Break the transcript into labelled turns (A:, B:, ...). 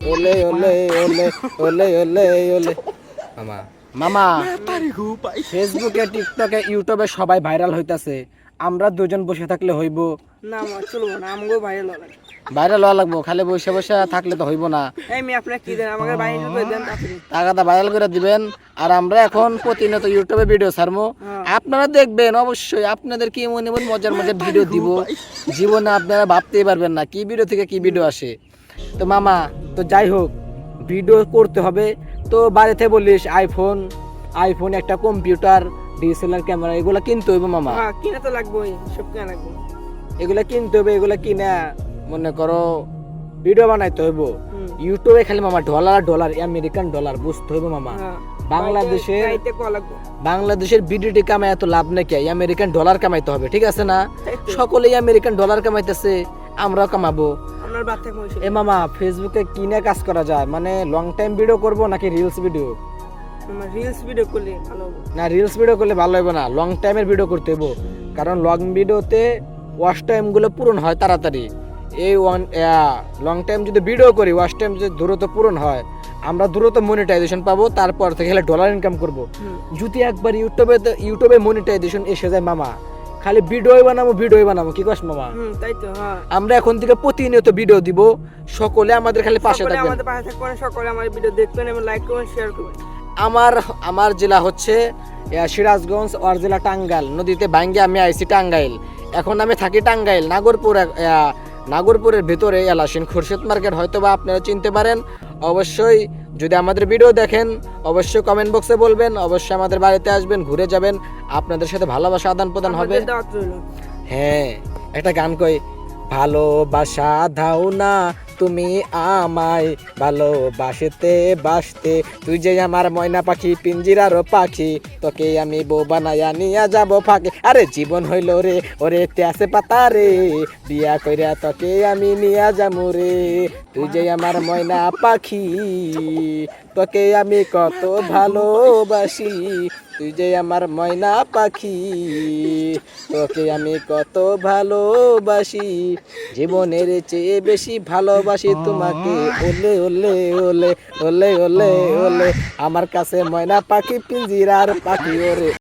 A: ওলে ওলে ওলে ওলে ওলে ওলে মামা মামা ফেসবুকে টিকটকে ইউটিউবে সবাই ভাইরাল হইতাছে, আমরা দুজন বসে থাকলে হইব
B: না মা চলবো না, আমগো ভাইরাল হবে।
A: ভাইরাল হওয়া লাগবো, খালি বসে বসে থাকলে তো হইব না।
B: এই মি আপনারা কি দেন, আমাকে ভাইরাল করে দেন তাড়াতাড়ি।
A: টাকাটা ভাইরাল করে দিবেন, আর আমরা এখন প্রতিনিয়ত ইউটিউবে ভিডিও ছাড়বো, আপনারা দেখবেন অবশ্যই। আপনাদের কি এমন এমন মজার মজার ভিডিও দিব, জীবনে আপনারা ভাবতেই পারবেন না কি ভিডিও থেকে কি ভিডিও আসে। তো মামা, তো যাই হোক, ভিডিও করতে হবে তো বাড়িতে বলিস আইফোন একটা কম্পিউটার, ডিএসএলআর ক্যামেরা এগুলো কিনতে হইব মামা।
B: হ্যাঁ কিনা তো লাগবেই, সব কিনা লাগবে।
A: এগুলা কিনতে হবে, এগুলা কিনা মনে করো ভিডিও বানাইতে হইব। ইউটিউবে খালি মামা ডলার আমেরিকান ডলার বুঝতে হইব মামা। বাংলাদেশের বিডিটি কামাই এত লাভ নাকি, আমেরিকান ডলার কামাইতে হবে, ঠিক আছে না? সকলেই আমেরিকান ডলার কামাইতেছে, আমরাও কামাবো। এ মামা, ফেসবুকে কিনে কাজ করা যায়, মানে লং টাইম ভিডিও করব নাকি রিলস ভিডিও?
B: রিলস ভিডিও করলে ভালো হবে
A: না, রিলস ভিডিও করলে ভালো হবে না, লং টাইমের ভিডিও করতে হইব। কারণ লং ভিডিওতে ওয়াচ টাইম গুলো পূরণ হয় তাড়াতাড়ি। এই লং টাইম যদি ভিডিও করি, ওয়াচ টাইম যদি দ্রুত পূরণ হয়, আমরা দ্রুত মনিটাইজেশন পাবো, তারপর থেকে ডলার ইনকাম করব। যদি একবার ইউটিউবে মনিটাইজেশন এসে যায় মামা, খালি ভিডিও বানাবো, কি কস মামা?
B: তাই তো।
A: আমরা এখন থেকে প্রতিনিয়ত ভিডিও দিব, সকলে আমাদের খালি পাশে থাকবেন,
B: আমাদের পাশে থাকবেন, সকলে আমার ভিডিও দেখবেন এবং লাইক করবেন, শেয়ার করবেন।
A: আমার জেলা হচ্ছে সিরাজগঞ্জ, আর জেলা টাঙ্গাইল, নদীতে ভাঙ্গে আমি আইছি টাঙ্গাইল। এখন আমি থাকি টাঙ্গাইল নাগরপুরের ভিতরে এলাসিন খুরশেদ মার্কেট, হয়তো বা আপনারা চিনতে পারেন। অবশ্যই যদি আমাদের ভিডিও দেখেন, অবশ্যই কমেন্ট বক্সে বলবেন, অবশ্যই আমাদের বাড়িতে আসবেন, ঘুরে যাবেন, আপনাদের সাথে ভালোবাসা আদান প্রদান হবে। হ্যাঁ, একটা গান কই, ভালোবাসা দাও না তুমি আমায়, ভালোবাসতে বাসতে, তুই যে আমার ময়না পাখি, পিঞ্জিরার পাখি, তোকে আমি বউ বানায়া নিয়া যাব ফাঁকে। আরে জীবন হইল রে ওরে তেসে পাতা রে, বিয়া কইরা তোকে আমি নিয়া যামু রে, তুই যে আমার ময়না পাখি, তোকে আমি কত ভালোবাসি, তুই যে আমার ময়না পাখি, তোকে আমি কত ভালোবাসি, জীবনের চেয়ে বেশি ভালোবাসি তোমাকে, ওলে ওলে ওলে ওলে ওলে ওলে, আমার কাছে ময়না পাখি, পিঞ্জিরার পাখি ওরে।